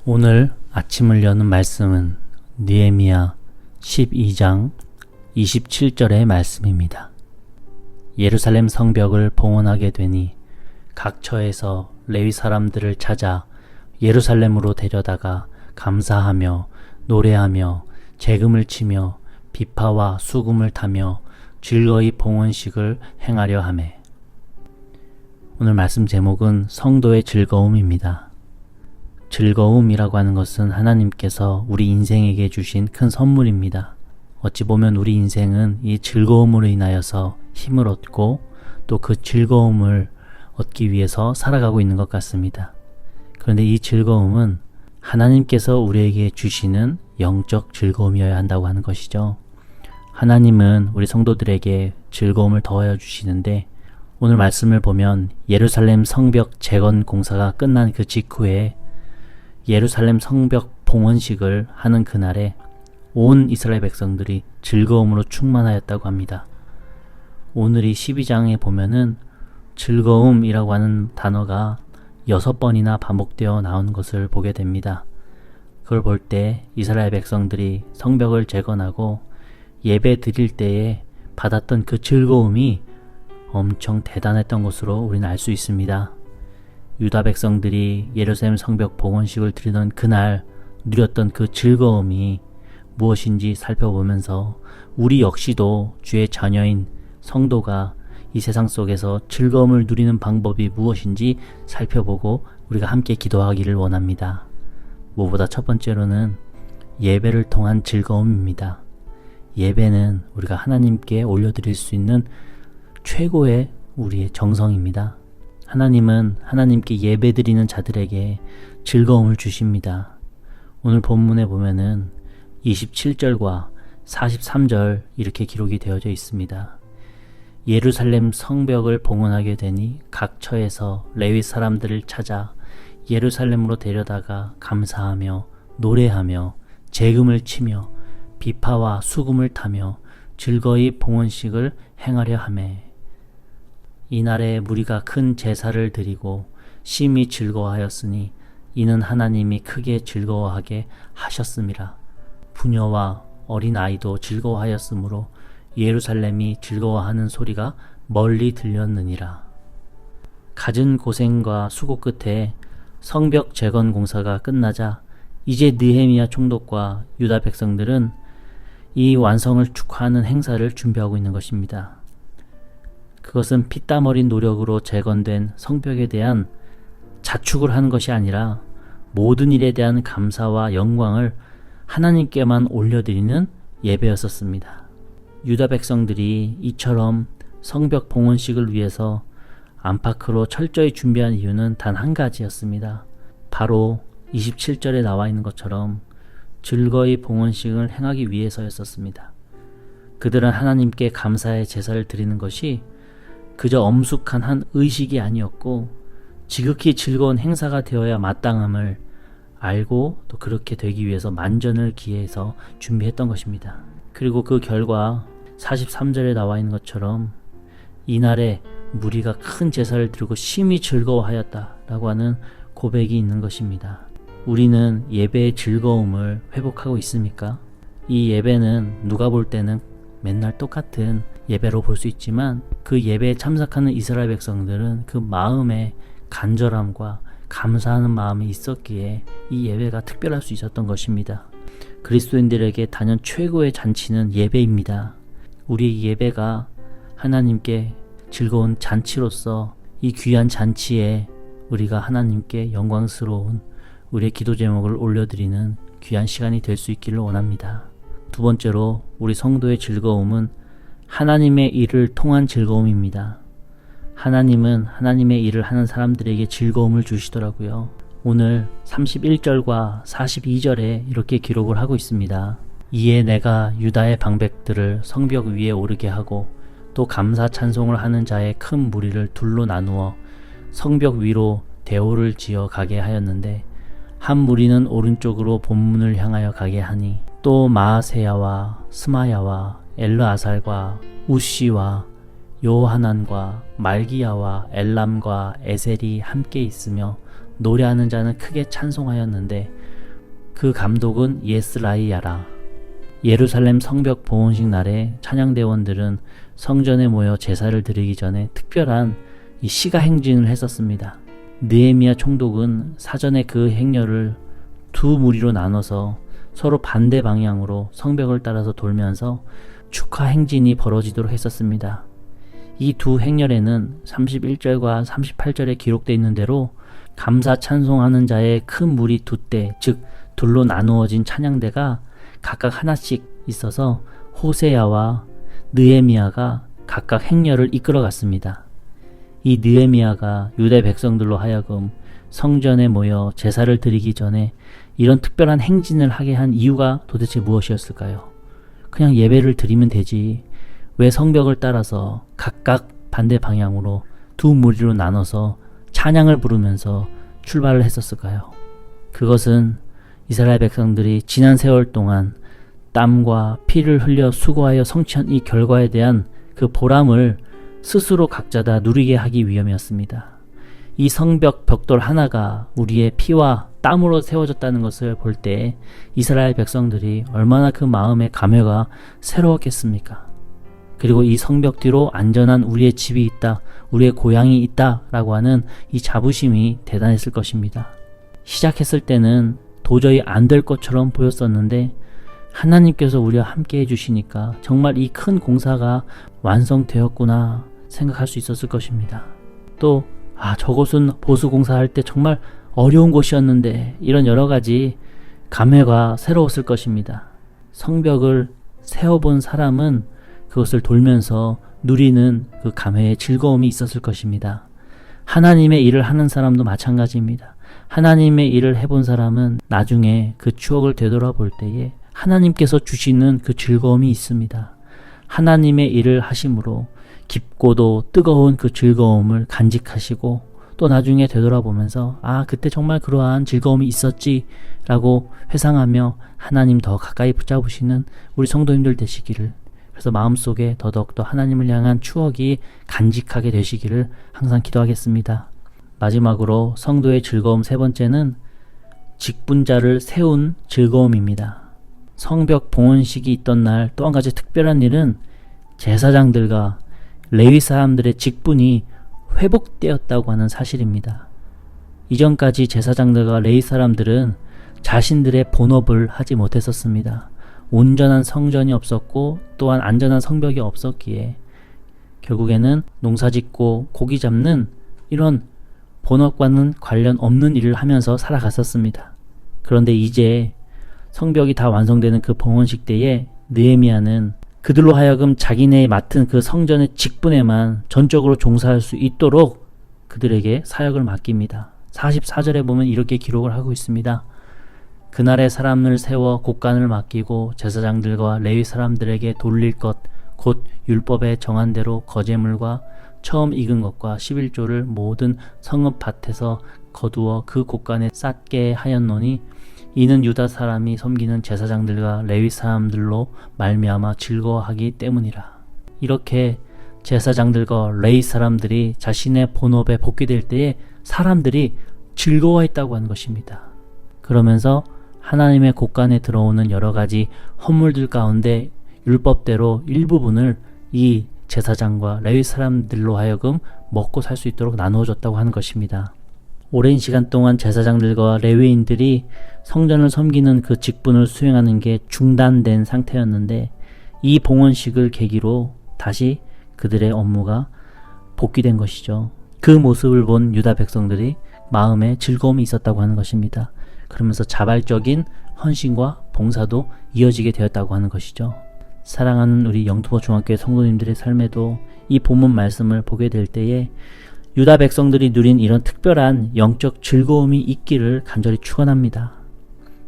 오늘 아침을 여는 말씀은 느헤미야 12장 27절의 말씀입니다. 예루살렘 성벽을 봉헌하게 되니 각 처에서 레위 사람들을 찾아 예루살렘으로 데려다가 감사하며 노래하며 재금을 치며 비파와 수금을 타며 즐거이 봉헌식을 행하려 하매. 오늘 말씀 제목은 성도의 즐거움입니다. 즐거움이라고 하는 것은 하나님께서 우리 인생에게 주신 큰 선물입니다. 어찌 보면 우리 인생은 이 즐거움으로 인하여서 힘을 얻고 또 그 즐거움을 얻기 위해서 살아가고 있는 것 같습니다. 그런데 이 즐거움은 하나님께서 우리에게 주시는 영적 즐거움이어야 한다고 하는 것이죠. 하나님은 우리 성도들에게 즐거움을 더하여 주시는데 오늘 말씀을 보면 예루살렘 성벽 재건 공사가 끝난 그 직후에 예루살렘 성벽 봉헌식을 하는 그날에 온 이스라엘 백성들이 즐거움으로 충만하였다고 합니다. 오늘 이 12장에 보면은 즐거움이라고 하는 단어가 6번이나 반복되어 나오는 것을 보게 됩니다. 그걸 볼 때 이스라엘 백성들이 성벽을 재건하고 예배 드릴 때에 받았던 그 즐거움이 엄청 대단했던 것으로 우리는 알 수 있습니다. 유다 백성들이 예루살렘 성벽 봉헌식을 드리던 그날 누렸던 그 즐거움이 무엇인지 살펴보면서 우리 역시도 주의 자녀인 성도가 이 세상 속에서 즐거움을 누리는 방법이 무엇인지 살펴보고 우리가 함께 기도하기를 원합니다. 무엇보다 첫 번째로는 예배를 통한 즐거움입니다. 예배는 우리가 하나님께 올려드릴 수 있는 최고의 우리의 정성입니다. 하나님은 하나님께 예배드리는 자들에게 즐거움을 주십니다. 오늘 본문에 보면은 27절과 43절 이렇게 기록이 되어져 있습니다. 예루살렘 성벽을 봉헌하게 되니 각 처에서 레위 사람들을 찾아 예루살렘으로 데려다가 감사하며 노래하며 재금을 치며 비파와 수금을 타며 즐거이 봉헌식을 행하려 하매. 이날에 무리가 큰 제사를 드리고 심히 즐거워하였으니 이는 하나님이 크게 즐거워하게 하셨음이라. 부녀와 어린 아이도 즐거워하였으므로 예루살렘이 즐거워하는 소리가 멀리 들렸느니라. 갖은 고생과 수고 끝에 성벽 재건 공사가 끝나자 이제 느헤미야 총독과 유다 백성들은 이 완성을 축하하는 행사를 준비하고 있는 것입니다. 그것은 피땀 어린 노력으로 재건된 성벽에 대한 자축을 하는 것이 아니라 모든 일에 대한 감사와 영광을 하나님께만 올려드리는 예배였었습니다. 유다 백성들이 이처럼 성벽 봉헌식을 위해서 안팎으로 철저히 준비한 이유는 단 한 가지였습니다. 바로 27절에 나와 있는 것처럼 즐거이 봉헌식을 행하기 위해서였었습니다. 그들은 하나님께 감사의 제사를 드리는 것이 그저 엄숙한 한 의식이 아니었고 지극히 즐거운 행사가 되어야 마땅함을 알고 또 그렇게 되기 위해서 만전을 기해서 준비했던 것입니다. 그리고 그 결과 43절에 나와 있는 것처럼 이날에 무리가 큰 제사를 드리고 심히 즐거워하였다라고 하는 고백이 있는 것입니다. 우리는 예배의 즐거움을 회복하고 있습니까? 이 예배는 누가 볼 때는 맨날 똑같은 예배로 볼 수 있지만 그 예배에 참석하는 이스라엘 백성들은 그 마음에 간절함과 감사하는 마음이 있었기에 이 예배가 특별할 수 있었던 것입니다. 그리스도인들에게 단연 최고의 잔치는 예배입니다. 우리의 예배가 하나님께 즐거운 잔치로서 이 귀한 잔치에 우리가 하나님께 영광스러운 우리의 기도 제목을 올려드리는 귀한 시간이 될 수 있기를 원합니다. 두 번째로 우리 성도의 즐거움은 하나님의 일을 통한 즐거움입니다. 하나님은 하나님의 일을 하는 사람들에게 즐거움을 주시더라고요. 오늘 31절과 42절에 이렇게 기록을 하고 있습니다. 이에 내가 유다의 방백들을 성벽 위에 오르게 하고 또 감사 찬송을 하는 자의 큰 무리를 둘로 나누어 성벽 위로 대오를 지어 가게 하였는데 한 무리는 오른쪽으로 본문을 향하여 가게 하니 또 마아세야와 스마야와 엘르아살과 우시와 요하난과 말기야와 엘람과 에셀이 함께 있으며 노래하는 자는 크게 찬송하였는데 그 감독은 예스라이야라. 예루살렘 성벽 봉헌식 날에 찬양대원들은 성전에 모여 제사를 드리기 전에 특별한 이 시가 행진을 했었습니다. 느헤미야 총독은 사전에 그 행렬을 두 무리로 나눠서 서로 반대 방향으로 성벽을 따라서 돌면서 축하 행진이 벌어지도록 했었습니다. 이 두 행렬에는 31절과 38절에 기록되어 있는 대로 감사 찬송하는 자의 큰 무리 두 대, 즉 둘로 나누어진 찬양대가 각각 하나씩 있어서 호세야와 느헤미야가 각각 행렬을 이끌어갔습니다. 이 느헤미야가 유대 백성들로 하여금 성전에 모여 제사를 드리기 전에 이런 특별한 행진을 하게 한 이유가 도대체 무엇이었을까요? 그냥 예배를 드리면 되지. 왜 성벽을 따라서 각각 반대 방향으로 두 무리로 나눠서 찬양을 부르면서 출발을 했었을까요? 그것은 이스라엘 백성들이 지난 세월 동안 땀과 피를 흘려 수고하여 성취한 이 결과에 대한 그 보람을 스스로 각자 다 누리게 하기 위함이었습니다. 이 성벽 벽돌 하나가 우리의 피와 땀으로 세워졌다는 것을 볼 때 이스라엘 백성들이 얼마나 그 마음의 감회가 새로웠겠습니까? 그리고 이 성벽 뒤로 안전한 우리의 집이 있다, 우리의 고향이 있다 라고 하는 이 자부심이 대단했을 것입니다. 시작했을 때는 도저히 안 될 것처럼 보였었는데 하나님께서 우리와 함께 해주시니까 정말 이 큰 공사가 완성되었구나 생각할 수 있었을 것입니다. 또 저곳은 보수공사할 때 정말 어려운 곳이었는데 이런 여러 가지 감회가 새로웠을 것입니다. 성벽을 세워본 사람은 그것을 돌면서 누리는 그 감회의 즐거움이 있었을 것입니다. 하나님의 일을 하는 사람도 마찬가지입니다. 하나님의 일을 해본 사람은 나중에 그 추억을 되돌아볼 때에 하나님께서 주시는 그 즐거움이 있습니다. 하나님의 일을 하심으로 깊고도 뜨거운 그 즐거움을 간직하시고 또 나중에 되돌아보면서 그때 정말 그러한 즐거움이 있었지 라고 회상하며 하나님 더 가까이 붙잡으시는 우리 성도님들 되시기를, 그래서 마음속에 더더욱더 하나님을 향한 추억이 간직하게 되시기를 항상 기도하겠습니다. 마지막으로 성도의 즐거움 세 번째는 직분자를 세운 즐거움입니다. 성벽 봉헌식이 있던 날 또 한 가지 특별한 일은 제사장들과 레위 사람들의 직분이 회복되었다고 하는 사실입니다. 이전까지 제사장들과 레위 사람들은 자신들의 본업을 하지 못했었습니다. 온전한 성전이 없었고 또한 안전한 성벽이 없었기에 결국에는 농사짓고 고기 잡는 이런 본업과는 관련 없는 일을 하면서 살아갔었습니다. 그런데 이제 성벽이 다 완성되는 그 봉헌식 때에 느헤미야는 그들로 하여금 자기네 맡은 그 성전의 직분에만 전적으로 종사할 수 있도록 그들에게 사역을 맡깁니다. 44절에 보면 이렇게 기록을 하고 있습니다. 그날의 사람을 세워 곡간을 맡기고 제사장들과 레위 사람들에게 돌릴 것 곧 율법에 정한 대로 거제물과 처음 익은 것과 11조를 모든 성읍 밭에서 거두어 그 곡간에 쌓게 하였노니 이는 유다 사람이 섬기는 제사장들과 레위 사람들로 말미암아 즐거워하기 때문이라. 이렇게 제사장들과 레위 사람들이 자신의 본업에 복귀될 때에 사람들이 즐거워했다고 하는 것입니다. 그러면서 하나님의 곡간에 들어오는 여러 가지 헌물들 가운데 율법대로 일부분을 이 제사장과 레위 사람들로 하여금 먹고 살 수 있도록 나누어줬다고 하는 것입니다. 오랜 시간 동안 제사장들과 레위인들이 성전을 섬기는 그 직분을 수행하는 게 중단된 상태였는데 이 봉헌식을 계기로 다시 그들의 업무가 복귀된 것이죠. 그 모습을 본 유다 백성들이 마음에 즐거움이 있었다고 하는 것입니다. 그러면서 자발적인 헌신과 봉사도 이어지게 되었다고 하는 것이죠. 사랑하는 우리 영등포 중학교의 성도님들의 삶에도 이 본문 말씀을 보게 될 때에 유다 백성들이 누린 이런 특별한 영적 즐거움이 있기를 간절히 축원합니다.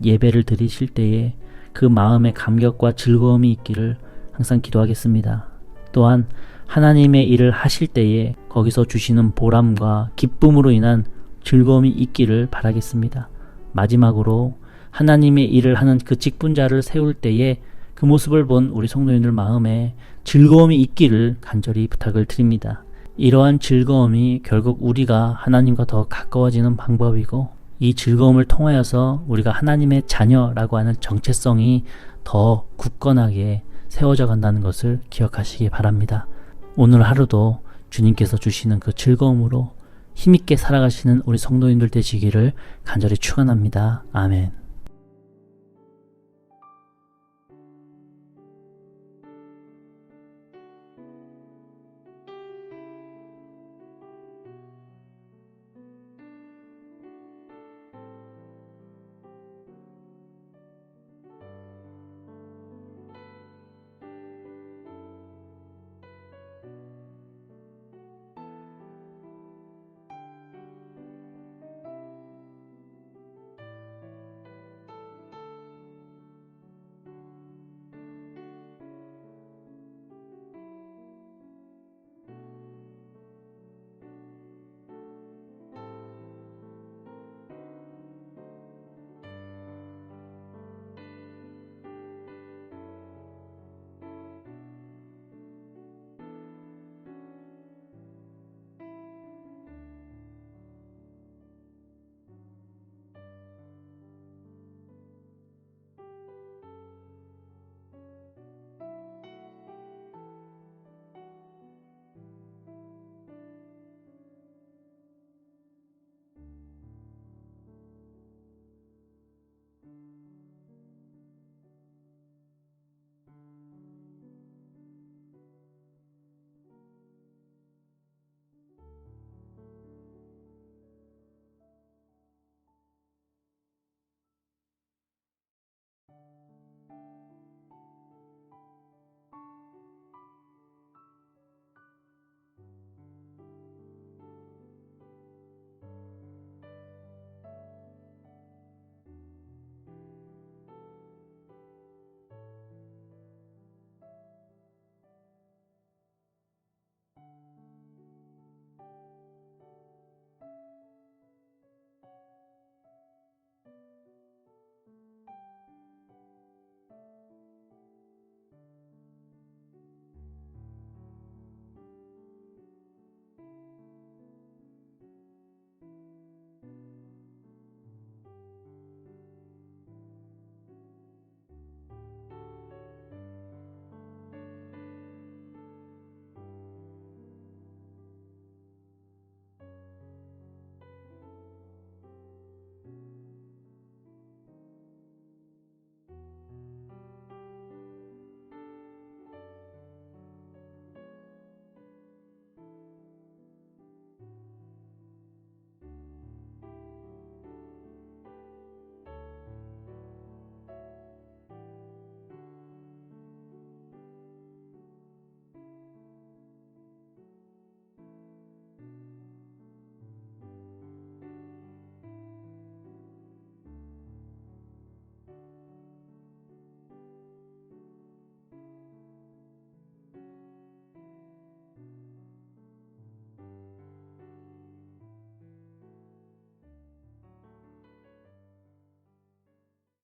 예배를 드리실 때에 그 마음의 감격과 즐거움이 있기를 항상 기도하겠습니다. 또한 하나님의 일을 하실 때에 거기서 주시는 보람과 기쁨으로 인한 즐거움이 있기를 바라겠습니다. 마지막으로 하나님의 일을 하는 그 직분자를 세울 때에 그 모습을 본 우리 성도님들 마음에 즐거움이 있기를 간절히 부탁을 드립니다. 이러한 즐거움이 결국 우리가 하나님과 더 가까워지는 방법이고 이 즐거움을 통하여서 우리가 하나님의 자녀라고 하는 정체성이 더 굳건하게 세워져 간다는 것을 기억하시기 바랍니다. 오늘 하루도 주님께서 주시는 그 즐거움으로 힘있게 살아가시는 우리 성도님들 되시기를 간절히 축원합니다. 아멘.